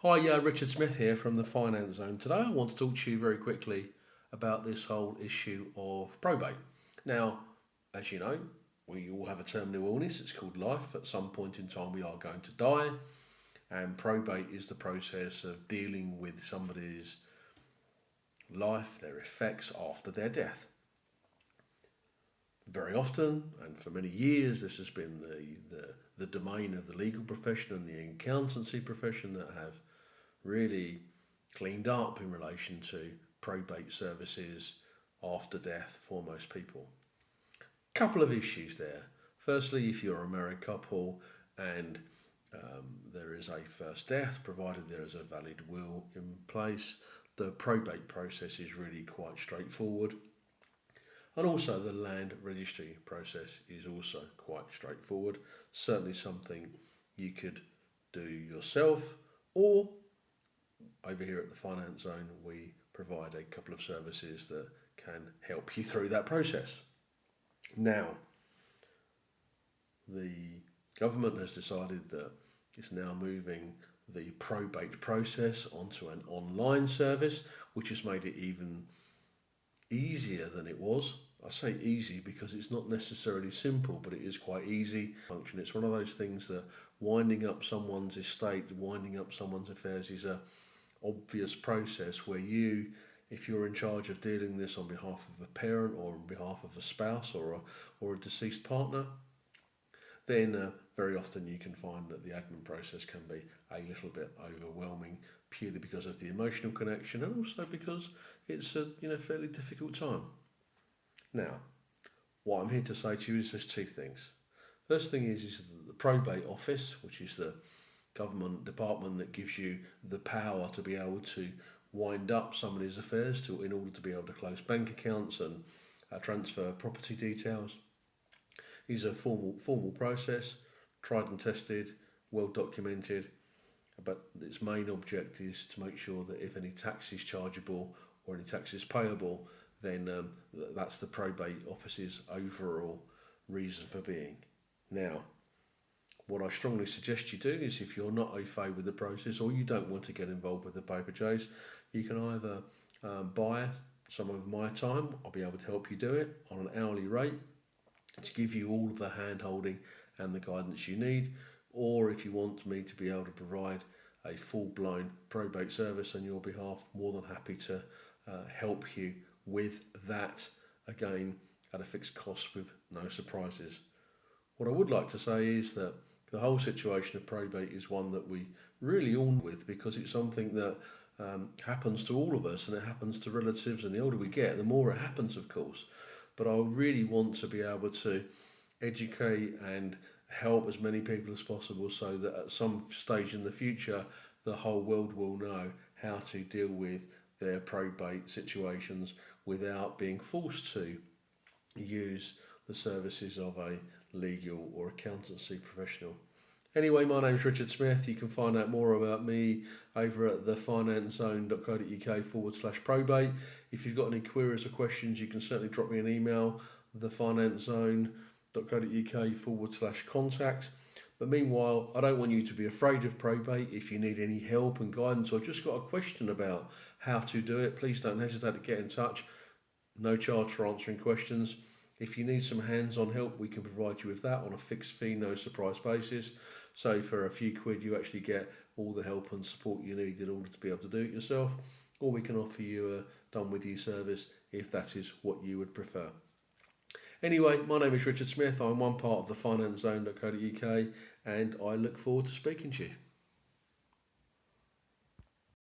Hi, Richard Smith here from the Finance Zone. Today I want to talk to you very quickly about this whole issue of probate. Now, as you know, we all have a terminal illness, it's called life. At some point in time we are going to die, and probate is the process of dealing with somebody's life, their effects after their death. Very often, and for many years, this has been the domain of the legal profession and the accountancy profession that have really cleaned up in relation to probate services after death for most people. Couple of issues there. Firstly, if you're a married couple and there is a first death, provided there is a valid will in place, the probate process is really quite straightforward. And also the land registry process is also quite straightforward. Certainly something you could do yourself, or over here at the Finance Zone we provide a couple of services that can help you through that process. Now, the government has decided that it's now moving the probate process onto an online service, which has made it even easier than it was. I say easy because it's not necessarily simple, but it is quite easy function. It's one of those things that winding up someone's estate, winding up someone's affairs is a obvious process where you, if you're in charge of dealing this on behalf of a parent or on behalf of a spouse or a deceased partner, then very often you can find that the admin process can be a little bit overwhelming, purely because of the emotional connection and also because it's a fairly difficult time. Now, what I'm here to say to you is there's two things. First thing is that the probate office, which is the government department that gives you the power to be able to wind up somebody's affairs in order to be able to close bank accounts and transfer property details, is a formal process, tried and tested, well documented, but its main object is to make sure that if any tax is chargeable or any tax is payable, then that's the probate office's overall reason for being. Now, what I strongly suggest you do is, if you're not au fait with the process or you don't want to get involved with the paper chase, you can either buy some of my time. I'll be able to help you do it on an hourly rate to give you all of the hand holding and the guidance you need, or if you want me to be able to provide a full-blown probate service on your behalf, more than happy to help you with that, again at a fixed cost with no surprises. What I would like to say is that the whole situation of probate is one that we really all with, because it's something that happens to all of us, and it happens to relatives, and the older we get, the more it happens, of course. But I really want to be able to educate and help as many people as possible, so that at some stage in the future the whole world will know how to deal with their probate situations without being forced to use the services of a legal or accountancy professional. Anyway, my name's Richard Smith. You can find out more about me over at thefinancezone.co.uk/probate. If you've got any queries or questions, you can certainly drop me an email, thefinancezone.co.uk/contact. But meanwhile, I don't want you to be afraid of probate. If you need any help and guidance or just got a question about how to do it, please don't hesitate to get in touch. No charge for answering questions. If you need some hands-on help, we can provide you with that on a fixed fee, no surprise basis. So for a few quid, you actually get all the help and support you need in order to be able to do it yourself. Or we can offer you a done-with-you service if that is what you would prefer. Anyway, my name is Richard Smith. I'm one part of the FinanceZone.co.uk, and I look forward to speaking to you.